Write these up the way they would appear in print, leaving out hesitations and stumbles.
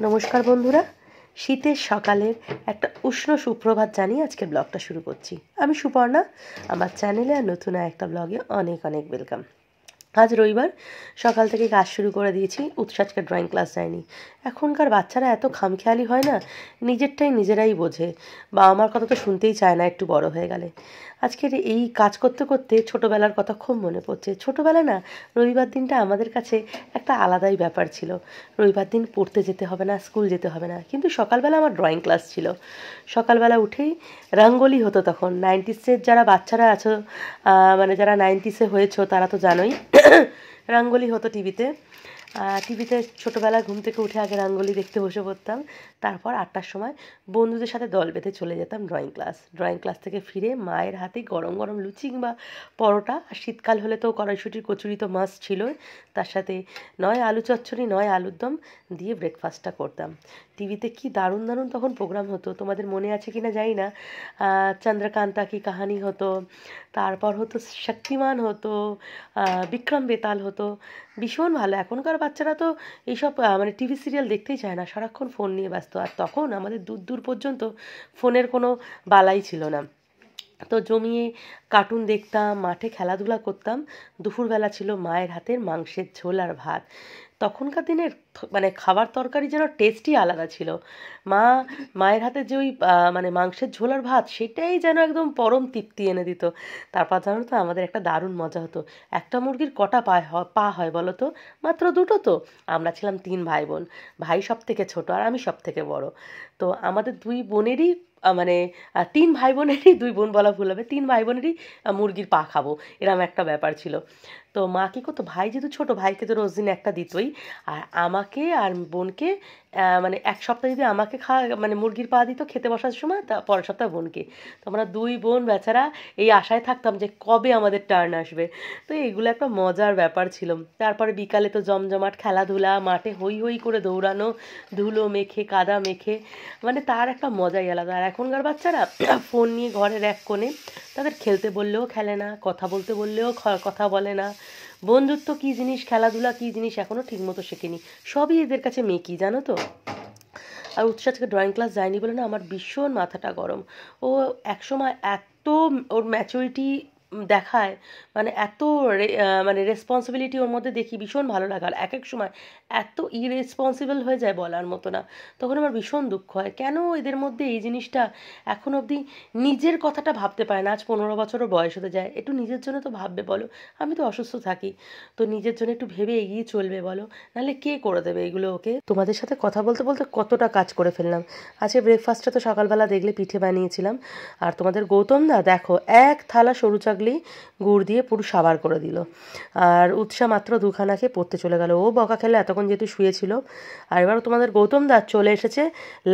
নমস্কার বন্ধুরা, শীতের সকালের একটা উষ্ণ সুপ্রভাত জানিয়ে আজকের ব্লগটা শুরু করছি। আমি সুপর্ণা, আমার চ্যানেলে আর নতুন একটা ব্লগে অনেক অনেক ওয়েলকাম। আজ রবিবার, সকাল থেকে কাজ শুরু করে দিয়েছি। উৎসাজকে ড্রয়িং ক্লাস যায়নি। এখনকার বাচ্চারা এত খামখেয়ালি হয় না, নিজেরটাই নিজেরাই বোঝে, বা আমার কথা তো শুনতেই চায় না একটু বড় হয়ে গেলে। আজকের এই কাজ করতে করতে ছোটোবেলার কথা খুব মনে পড়ছে। ছোটোবেলা না, রবিবার দিনটা আমাদের কাছে একটা আলাদাই ব্যাপার ছিল। রবিবার দিন পড়তে যেতে হবে না, স্কুল যেতে হবে না, কিন্তু সকালবেলা আমার ড্রয়িং ক্লাস ছিল। সকালবেলা উঠেই রঙ্গোলি হতো। তখন 90s যারা বাচ্চারা আছো, মানে যারা 90s হয়েছো তারা তো জানোই, রঙ্গোলি হতো টিভিতে। ছোটোবেলা ঘুম থেকে উঠে আগে রঙ্গোলি দেখতে বসে পড়তাম। তারপর 8টার সময় বন্ধুদের সাথে দল বেঁধে চলে যেতাম ড্রয়িং ক্লাস থেকে ফিরে মায়ের হাতে গরম গরম লুচি কিংবা পরোটা, আর শীতকাল হলে তো কড়াইশুঁটির কচুরি তো মাস্ট ছিল। তার সাথে নয় আলু চচ্চড়ি নয় আলুর দম দিয়ে ব্রেকফাস্টটা করতাম। টিভিতে কি দারুণ দারুণ তখন প্রোগ্রাম হতো, তোমাদের মনে আছে কি না জানি না। চন্দ্রকান্তা কি কাহানি হতো, তারপর হতো শক্তিমান হতো, বিক্রম বেতাল হতো। ভীষণ ভালো। এখনকার বাচ্চারা তো এইসব মানে টিভি সিরিয়াল দেখতেই চায় না, সারাক্ষণ ফোন নিয়ে ব্যস্ত। আর তখন আমাদের দূর দূর পর্যন্ত ফোনের কোনো বালাই ছিল না। তো জমিয়ে কার্টুন দেখতাম, মাঠে খেলাধুলা করতাম। দুপুরবেলা ছিল মায়ের হাতের মাংসের ঝোল আর ভাত। তখনকার দিনের মানে খাবার তরকারি যেন টেস্টই আলাদা ছিল। মায়ের হাতে যে ওই মানে মাংসের ঝোল আর ভাত, সেটাই যেন একদম পরম তৃপ্তি এনে দিত। তারপর জানো তো আমাদের একটা দারুণ মজা হতো। একটা মুরগির কটা পা হয় বলো তো? মাত্র দুটো। তো আমরা ছিলাম 3 ভাই বোন। ভাই সব থেকে ছোট আর আমি সব থেকে বড়। তো আমাদের 2 বোনেরই মানে 3 ভাই বোনেরই, 2 বোন বলা ভুল হবে, 3 ভাই বোনেরই মুরগির পা খাবো, এরম একটা ব্যাপার ছিল। তো মা কী করতো, ভাই যেহেতু ছোটো, ভাইকে তো রোজ দিন একটা দিতই। আর আমাকে আর বোনকে মানে এক সপ্তাহ যদি আমাকে মানে মুরগির পা দিত খেতে বসার সময়, তা পরের সপ্তাহ বোনকে। তো আমরা 2 বোন বেচারা এই আশায় থাকতাম যে কবে আমাদের টার্ন আসবে। তো এগুলো একটা মজার ব্যাপার ছিল। তারপরে বিকালে তো জমজমাট খেলাধুলা, মাঠে হই হই করে দৌড়ানো, ধুলো মেখে কাদা মেখে, মানে তার একটা মজাই আলাদা। আর এখনকার বাচ্চারা ফোন নিয়ে ঘরের এক কোণে, তাদের খেলতে বললেও খেলে না, কথা বলতে বললেও কথা বলে না। বন্ধুত্ব কী জিনিস, খেলাধুলা কী জিনিস এখনও ঠিকমতো শেখেনি। সবই এদের কাছে মেকি, জানো তো। আর উৎসাহকে ড্রয়িং ক্লাস যায়নি বলে না আমার ভীষণ মাথাটা গরম। ও একসময় এত ওর ম্যাচুরিটি দেখায়, মানে এত মানে রেসপন্সিবিলিটি ওর মধ্যে দেখি, ভীষণ ভালো লাগে। আর এক এক সময় এত ইরেসপন্সিবল হয়ে যায় বলার মতো না। তখন আমার ভীষণ দুঃখ হয়, কেন এদের মধ্যে এই জিনিসটা এখন অবধি নিজের কথাটা ভাবতে পারে না। আজ 15 বছরও বয়স হতে যায়, একটু নিজের জন্য তো ভাববে বলো। আমি তো অসুস্থ থাকি, তো নিজের জন্য একটু ভেবে এগিয়ে চলবে বলো, নাহলে কে করে দেবে এগুলো ওকে। তোমাদের সাথে কথা বলতে বলতে কতটা কাজ করে ফেললাম। আজকে ব্রেকফাস্টটা তো সকালবেলা দেখলে পিঠে বানিয়েছিলাম। আর তোমাদের গৌতম দা দেখো, এক থালা সরু চাকলি গুড় দিয়ে পুরো সাবার করে দিল। আর উৎসা মাত্র 2খানা খেয়ে পড়তে চলে গেল। ও বকা খেলে এতক্ষণ যেহেতু শুয়েছিল। আর এবার তোমাদের গৌতম দা চলে এসেছে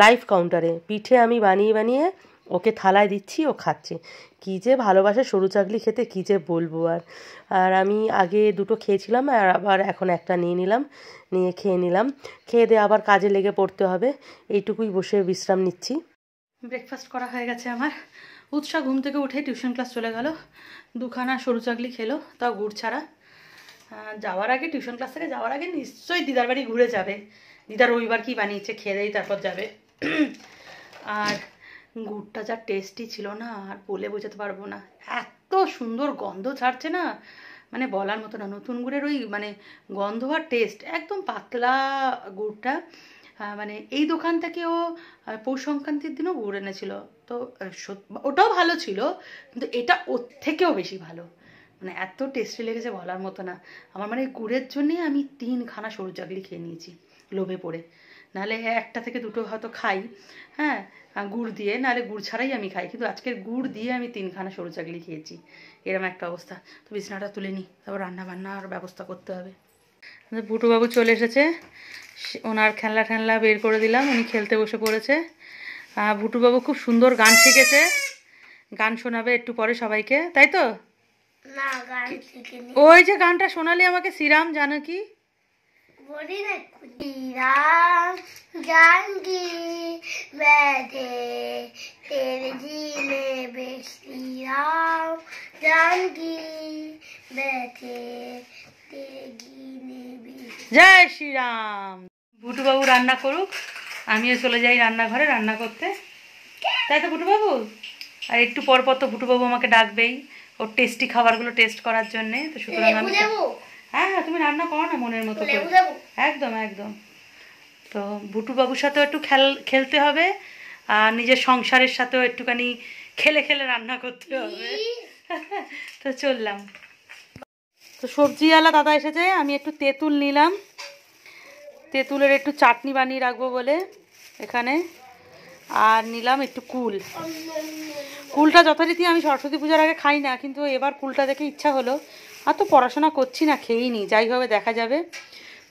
লাইভ কাউন্টারে। পিঠে আমি বানিয়ে বানিয়ে ওকে থালায় দিচ্ছি, ও খাচ্ছে। কী যে ভালোবাসে সরু চাকলি খেতে, কী যে বলবো। আর আমি আগে 2টো খেয়েছিলাম, আর আবার এখন একটা নিয়ে খেয়ে নিলাম। খেয়ে দিয়ে আবার কাজে লেগে পড়তে হবে। এইটুকুই বসে বিশ্রাম নিচ্ছি। ব্রেকফাস্ট করা হয়ে গেছে আমার। উৎসাহ ঘুম থেকে উঠে টিউশন ক্লাস চলে গেল। 2খানা সরু চাকলি খেলো, তাও গুড় ছাড়া। যাওয়ার আগে, টিউশন ক্লাস থেকে যাওয়ার আগে নিশ্চয়ই দিদার বাড়ি ঘুরে যাবে। দিদার রবিবার কী বানিয়েছে খেয়ে দেয়, তারপর যাবে। আর গুড়টা যা টেস্টি ছিল না, আর বলে বোঝাতে পারবো না। এত সুন্দর গন্ধ ছাড়ছে না, মানে বলার মতো না। নতুন গুড়ের ওই মানে গন্ধ আর টেস্ট, একদম পাতলা গুড়টা। মানে এই দোকান থেকে ও পৌষ সংক্রান্তির দিনও গুড় এনেছিল। তো ওটাও ভালো ছিল, কিন্তু এটা ওর থেকেও বেশি ভালো। মানে এত টেস্টি লেগেছে বলার মতো না আমার। মানে গুড়ের জন্যেই আমি 3খানা সরু চাকলি খেয়ে নিয়েছি লোভে পড়ে। নাহলে 1টা থেকে 2টো হয়তো খাই, হ্যাঁ, গুড় দিয়ে, নাহলে গুড় ছাড়াই আমি খাই। কিন্তু আজকের গুড় দিয়ে আমি 3খানা সরু চাকলি খেয়েছি। এরকম একটা অবস্থা। তো বিছানাটা তুলে নিই, তারপর রান্না বান্নার ব্যবস্থা করতে হবে। বুটুবাবু চলে এসেছে, ওনার খেলনা বের করে দিলাম, উনি খেলতে বসে পড়েছে। বুটুবাবু খুব সুন্দর গান শিখেছে, গান শোনাবে একটু পরে সবাইকে, তাই তো? না, গান শিখিনি। ওই যে গানটা শোনালি আমাকে, শ্রীরাম জানকী। বলি না, শ্রীরাম জানকী बैठे तेरे जीने में, श्रीराम जानकी बैठे तेरे जीने में। जय श्री राम। ভুটুবাবু রান্না করুক, আমিও চলে যাই রান্নাঘরে রান্না করতে, তাই তো ভুটুবাবু? আর একটু পর পর তো ভুটুবাবু আমাকে ডাকবেই ওর টেস্টি খাবারগুলো টেস্ট করার জন্যে, তো সুতরাং আমি হ্যাঁ হ্যাঁ তুমি রান্না করো না মনের মতো করে, একদম একদম। তো ভুটুবাবুর সাথেও একটু খেলতে হবে, আর নিজের সংসারের সাথেও একটুখানি খেলে খেলে রান্না করতে হবে। তো চললাম। তো সবজিওয়ালা দাদা এসেছে, আমি একটু তেঁতুল নিলাম, তেঁতুলের একটু চাটনি বানিয়ে রাখবো বলে এখানে, আর নিলাম একটু কুল। কুলটা যথারীতি আমি সরস্বতী পূজার আগে খাই না, কিন্তু এবার কুলটা দেখে ইচ্ছা হলো। আর তো পড়াশোনা করছি না, খেয়েই নি, যাই হবে দেখা যাবে।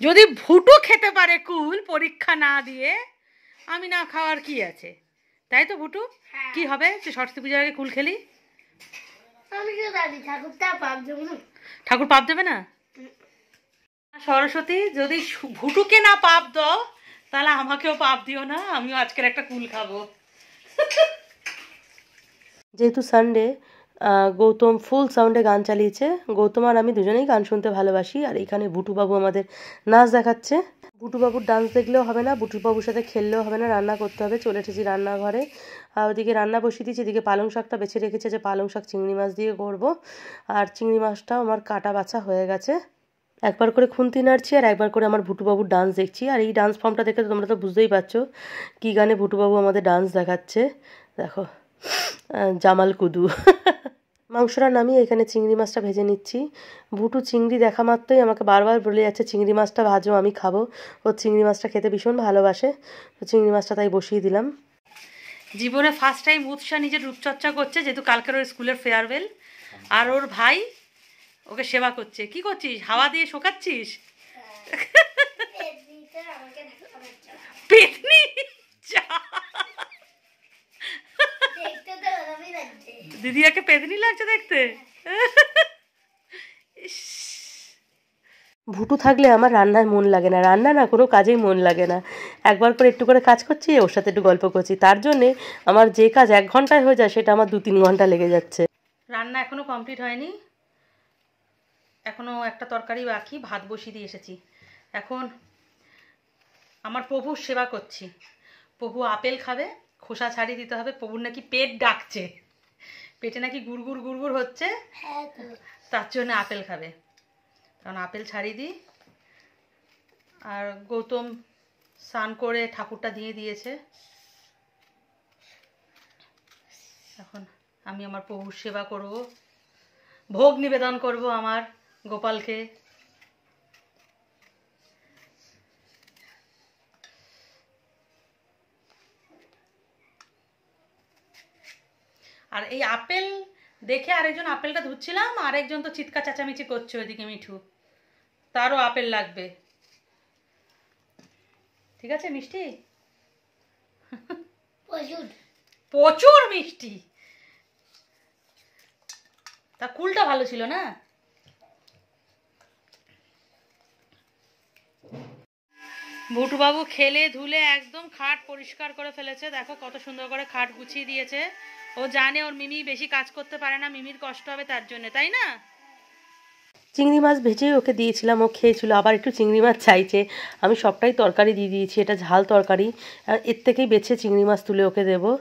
যদি ভুটু খেতে পারে কুল পরীক্ষা না দিয়ে, আমি না খাওয়ার কি আছে, তাই তো ভুটু? কি হবে যে সরস্বতী পূজার আগে কুল খেলি? ঠাকুর পাপ দেবে না? সরস্বতী যদি ভুটুকে না পাপ দাও, তাহলে আমাকেও পাপ দিও না, আমিও আজকের একটা কুল খাবো। যেহেতু সানডে, গৌতম ফুল সাউন্ডে গান চালিয়েছে। গৌতম আর আমি দুজনেই গান শুনতে ভালোবাসি। আর এখানে বুটুবাবু আমাদের নাচ দেখাচ্ছে। বুটুবাবুর ডান্স দেখলেও হবে না, বুটুবাবুর সাথে খেললেও হবে না, রান্না করতে হবে। চলে এসেছি রান্নাঘরে, আর ওদিকে রান্না বসিয়ে দিয়েছি। এদিকে পালং শাকটা বেছে রেখেছে, যে পালং শাক চিংড়ি মাছ দিয়ে করবো। আর চিংড়ি মাছটাও আমার কাটা বাছা হয়ে গেছে। একবার করে খুন্তি নাড়ছি আর একবার করে আমার ভুটুবাবুর ডান্স দেখছি। আর এই ডান্স ফর্মটা দেখে তোমরা তো বুঝতেই পারছো কী গানে ভুটুবাবু আমাদের ডান্স দেখাচ্ছে। দেখো, জামাল কুদু। মাংসটা নামিয়ে এখানে চিংড়ি মাছটা ভেজে নিচ্ছি। ভুটু চিংড়ি দেখা মাত্রই আমাকে বারবার বলে যাচ্ছে চিংড়ি মাছটা ভাজো, আমি খাবো। ও চিংড়ি মাছটা খেতে ভীষণ ভালোবাসে, তো চিংড়ি মাছটা তাই বসিয়ে দিলাম। জীবনে ফার্স্ট টাইম উৎসাহ নিজের রূপচর্চা করছে, যেহেতু কালকের ওর স্কুলের ফেয়ারওয়েল। আর ওর ভাই ওকে সেবা করছে। কি করছিস, হাওয়া দিয়ে শোকাচ্ছিস? পেতনি দিদিয়াকে পেতনি লাগছে দেখতে। ভুটু থাকলে আমার রান্নায় মন লাগে না, রান্না না কোনো কাজেই মন লাগে না। একবার করে একটু করে কাজ করছি, ওর সাথে একটু গল্প করছি, তার জন্যে আমার যে কাজ 1 ঘন্টায় হয়ে যায় সেটা আমার 2-3 ঘন্টা লেগে যাচ্ছে। রান্না এখনো কমপ্লিট হয়নি, এখনো একটা তরকারি বাকি, ভাত বসিয়ে দিয়ে এসেছি। এখন আমার প্রভুর সেবা করছি। প্রভু আপেল খাবে, খোসা ছাড়িয়ে দিতে হবে। প্রভুর নাকি পেট ডাকছে, পেটে নাকি গুড়গুড় গুড়গুড় হচ্ছে, তার জন্য আপেল খাবে। কারণ আপেল ছাড়িয়ে দিই। আর গৌতম স্নান করে ঠাকুরটা দিয়ে দিয়েছে। এখন আমি আমার প্রভুর সেবা করব, ভোগ নিবেদন করব আমার গোপালকে। আর এই আপেল দেখে আরেকজন আপেলটা ধুচ্ছিলাম, আরেকজন তো চিৎকার চেঁচামেচি করছে ওইদিকে মিঠু, তারও আপেল লাগবে। ঠিক আছে, মিষ্টি প্রচুর মিষ্টি। তা কুলটা ভালো ছিল না? ভুটুবাবু খেলে ধুলে একদম খাট পরিষ্কার করে ফেলেছে। দেখো কত সুন্দর করে খাট গুছিয়ে দিয়েছে। ও জানে ওর মিমি বেশি কাজ করতে পারে না, মিমির কষ্ট হবে তার জন্য, তাই না? চিংড়ি মাছ ভেজে ওকে দিয়েছিলাম, ও খেয়েছিল, আবার একটু চিংড়ি মাছ চাইছে। আমি সবটাই তরকারি দিয়ে দিয়েছি, এটা ঝাল তরকারি। আর এর থেকেই বেছে চিংড়ি মাছ তুলে ওকে দেবো,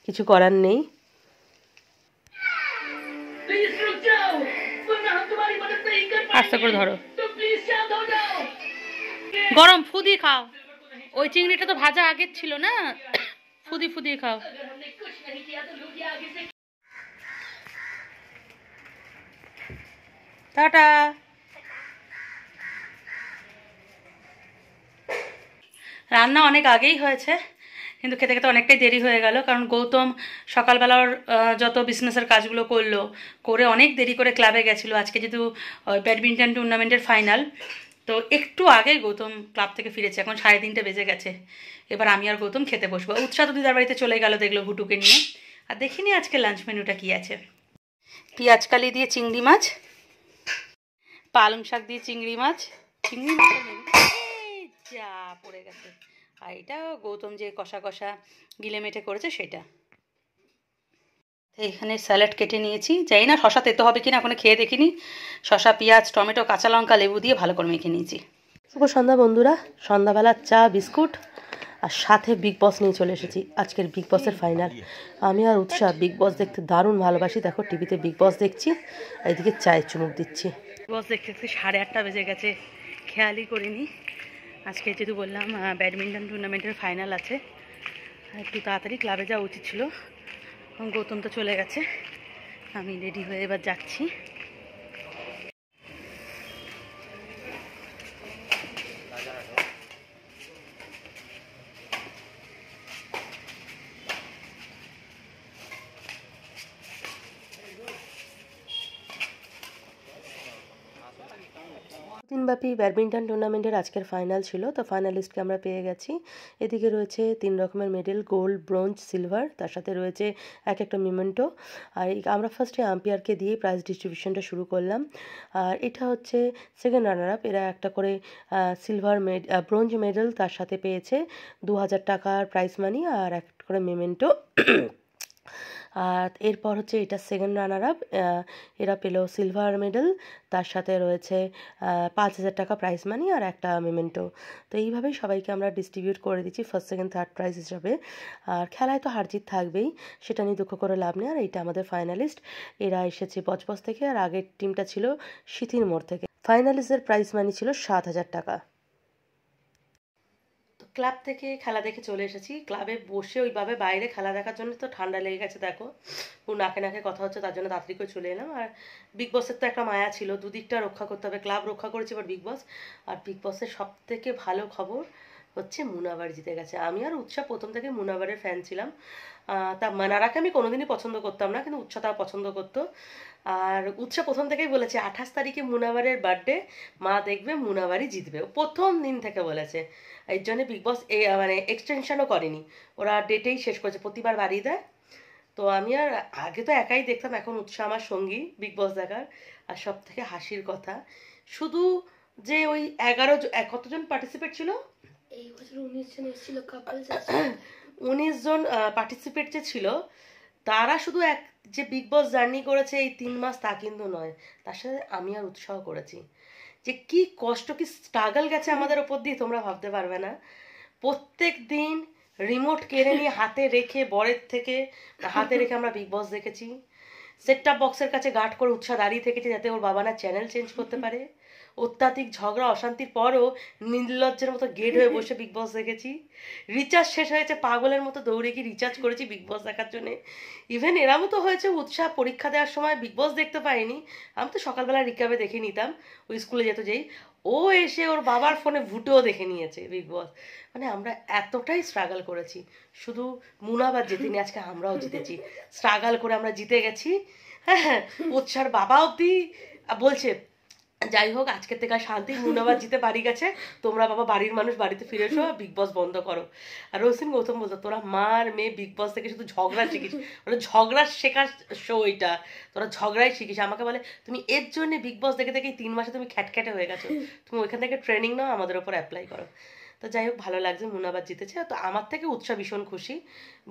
কিছু করার নেই। আস্তে করে ধরো, গরম ফুদি খাও। ওই চিংড়িটা তো ভাজা আগের ছিল না, ফুদি ফুদি খাও। টাটা। রান্না অনেক আগেই হয়েছে, কিন্তু খেতে খেতে অনেকটাই দেরি হয়ে গেল। কারণ গৌতম সকালবেলার যত বিজনেসের কাজগুলো করলো, করে অনেক দেরি করে ক্লাবে গেছিলো। আজকে যেহেতু ব্যাডমিন্টন টুর্নামেন্টের ফাইনাল, তো একটু আগে গৌতম ক্লাব থেকে ফিরেছে। এখন 3:30 বেজে গেছে। এবার আমি আর গৌতম খেতে বসবো। উৎসাহ তো দিদার বাড়িতে চলে গেল, দেখলো ভুটুকে নিয়ে। আর দেখিনি আজকে লাঞ্চ মেনুটা কি আছে। পেঁয়াজকালি দিয়ে চিংড়ি মাছ, পালং শাক দিয়ে চিংড়ি মাছ, চিংড়ি মাছের মেনু যা পড়ে গেছে। আর এটা গৌতম যে কষা কষা গিলে মেটে করেছে সেটা। এইখানে স্যালাড কেটে নিয়েছি, জানি না শশা তেতো হবে কিনা, এখনো খেয়ে দেখিনি। শশা, পেঁয়াজ, টমেটো, কাঁচা লঙ্কা, লেবু দিয়ে ভালো করে মেখে নিয়েছি। শুভ সন্ধ্যা বন্ধুরা, সন্ধ্যাবেলার চা বিস্কুট আর সাথে বিগ বস নিয়ে চলে এসেছি। আজকের বিগ বসের ফাইনাল। আমি আর উৎসাহ বিগ বস দেখতে দারুণ ভালোবাসি। দেখো টিভিতে বিগ বস দেখছি, এইদিকে চায়ের চুমুক দিচ্ছি। বিগ বস দেখতে দেখতে 8:30 বেজে গেছে, খেয়ালই করিনি। আজকে যেহেতু বললাম ব্যাডমিন্টন টুর্নামেন্টের ফাইনাল আছে, একটু তাড়াতাড়ি ক্লাবে যাওয়া উচিত ছিল। গৌতম তো চলে গেছে, আমি রেডি হয়ে এবার যাচ্ছি। দিনব্যাপী ব্যাডমিন্টন টুর্নামেন্টের আজকের ফাইনাল ছিল, তো ফাইনালিস্টকে আমরা পেয়ে গেছি। এদিকে রয়েছে 3 রকমের মেডেল, গোল্ড, ব্রোঞ্জ, সিলভার, তার সাথে রয়েছে এক একটা মেমেন্টো। আর আমরা ফার্স্টে আম্পায়ারকে দিয়ে প্রাইজ ডিস্ট্রিবিউশনটা শুরু করলাম। আর এটা হচ্ছে সেকেন্ড রানার আপ, এরা একটা করে ব্রোঞ্জ মেডেল, তার সাথে পেয়েছে 2000 টাকার প্রাইজ মানি আর একটা করে মেমেন্টো। আর এরপর হচ্ছে এটা সেকেন্ড রানার আপ, এরা পেল সিলভার মেডেল, তার সাথে রয়েছে 5000 টাকা প্রাইজ মানি আর একটা মেমেন্টো। তো এইভাবেই সবাইকে আমরা ডিস্ট্রিবিউট করে দিচ্ছি ফার্স্ট সেকেন্ড থার্ড প্রাইজ হিসাবে। আর খেলায় তো হারজিত থাকবেই, সেটা নিয়ে দুঃখ করে লাভ নেই। আর এইটা আমাদের ফাইনালিস্ট, এরা এসেছে বজবজ থেকে, আর আগের টিমটা ছিল সিথির মোড় থেকে। ফাইনালিস্টের প্রাইজ মানি ছিল 7000 টাকা। ক্লাব থেকে খেলা দেখে চলে এসেছি। ক্লাবে বসে ওইভাবে বাইরে খেলা দেখার জন্য তো ঠান্ডা লেগে গেছে, দেখো পুরো নাকে নাকে কথা হচ্ছে, তার জন্য তাড়াতাড়ি করে চলে এলাম। আর বিগ বসের তো একটা মায়া ছিল, দুদিকটা রক্ষা করতে হবে। ক্লাব রক্ষা করেছে এবার বিগ বস। আর বিগ বসের সব থেকে ভালো খবর হচ্ছে মুনাবার জিতে গেছে। আমি আর উৎসাহ প্রথম থেকে মুনাবারের ফ্যান ছিলাম। তা মানারাকে আমি কোনোদিনই পছন্দ করতাম না, কিন্তু উৎসাহ তাও পছন্দ করতো। আর উৎসাহ প্রথম থেকেই বলেছে 28 তারিখে মুনাবারের বার্থডে, মা দেখবে মুনাবারই জিতবে, প্রথম দিন থেকে বলেছে। এর জন্য বিগ বস মানে এক্সটেনশনও করেনি, ওরা ডেটেই শেষ করেছে, প্রতিবার বাড়িয়ে দেয়। তো আমি আর আগে তো একাই দেখতাম, এখন উৎসাহ আমার সঙ্গী বিগ বস দেখার। আর সব থেকে হাসির কথা শুধু যে ওই 11 কতজন পার্টিসিপেট ছিল, এই বছর 19 জন এসেছিল, 19 জন পার্টিসিপেট যে ছিল, তারা শুধু যে বিগ বস জার্নি করেছে এই 3 মাস তা কিন্তু নয়, তার সাথে আমি আর উৎসাহ করেছি। যে কি কষ্ট, কি স্ট্রাগল গেছে আমাদের ওপর দিয়ে তোমরা ভাবতে পারবে না। প্রত্যেক দিন রিমোট কেড়ে নিয়ে হাতে রেখে, বরের থেকে হাতে রেখে আমরা বিগ বস দেখেছি। সেট টপ বক্সের কাছে গার্ড করে উৎসাহ দাঁড়িয়ে থেকেছে যাতে ওর বাবা না চ্যানেল চেঞ্জ করতে পারে। অত্যাধিক ঝগড়া অশান্তির পরও নির্লজ্জের মতো গেট হয়ে বসে বিগ বস দেখেছি। রিচার্জ শেষ হয়েছে, পাগলের মতো দৌড়ে গিয়ে রিচার্জ করেছি বিগ বস দেখার জন্য। ইভেন এরামও তো হয়েছে, উৎসাহ পরীক্ষা দেওয়ার সময় বিগ বস দেখতে পাইনি, আমি তো সকালবেলা রিকাবে দেখে নিতাম, ওই স্কুলে যেত যেই, ও এসে ওর বাবার ফোনে ভুটেও দেখে নিয়েছে বিগ বস। মানে আমরা এতটাই স্ট্রাগল করেছি, শুধু মুনাবার জিতিনি, আজকে আমরাও জিতেছি। স্ট্রাগল করে আমরা জিতে গেছি। হ্যাঁ, উৎসার বাবা অব্দি বলছে যাই হোক আজকের থেকে শান্তি, মুনাবার জিতে বাড়ি গেছে, তোমরা বাবা বাড়ির মানুষ বাড়িতে ফিরে এসো, বিগ বস বন্ধ করো। আর রোসিন গৌতম বলতো তোরা মার মেয়ে বিগ বস থেকে শুধু ঝগড়া শিখিস, মানে ঝগড়া শেখার শো এটা, তোরা ঝগড়াই শিখিস। আমাকে বলে তুমি এর জন্য বিগ বস দেখে দেখে 3 মাসে তুমি খ্যাটখ্যাটে হয়ে গেছো, তুমি ওইখান থেকে ট্রেনিং নাও, আমাদের ওপর অ্যাপ্লাই করো। তো যাই হোক ভালো লাগছে, মুনাবার জিতেছে। তো আমার থেকে উৎসাহ ভীষণ খুশি।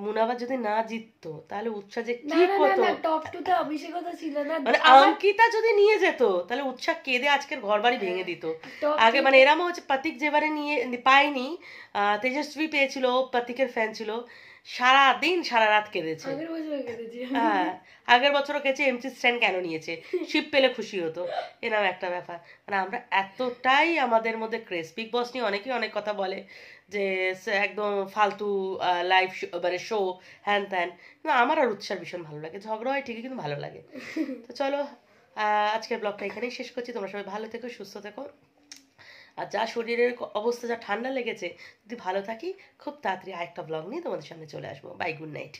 মুনাবার যদি না জিততো তাহলে উৎসাহ যে কি করতো, টপ 2 তে অভিষেকতা ছিল না, মানে অঙ্কিতা যদি নিয়ে যেত তাহলে উৎসাহ কেঁদে আজকের ঘর বাড়ি ভেঙে দিত। আগে মানে এরামও হচ্ছে, প্রতীক যেবারে নিয়ে পায়নি, তেজস্বী পেয়েছিল, প্রতীকের ফ্যান ছিল, সারা দিন সারা রাত কেঁদেছে। হ্যাঁ, আগের বছরও কেছে এমসি স্ট্যান্ড কেন নিয়েছে, শিপ পেলে খুশি হতো, এরকম একটা ব্যাপার। মানে আমরা এতটাই আমাদের মধ্যে ক্রেজ। বিগ বস নিয়ে অনেকেই অনেক কথা বলে যে একদম ফালতু লাইভ মানে শো হ্যান ত্যান, কিন্তু আমার আর উৎসাহ ভীষণ ভালো লাগে। ঝগড়া হয় ঠিকই, কিন্তু ভালো লাগে। তো চলো আজকের ব্লগটা এখানেই শেষ করছি। তোমরা সবাই ভালো থেকো, সুস্থ থেকো। আর যা শরীরের অবস্থা, যা ঠান্ডা লেগেছে, যদি ভালো থাকি খুব তাড়াতাড়ি আরেকটা ব্লগ নিয়ে তোমাদের সামনে চলে আসবো। Bye, good night.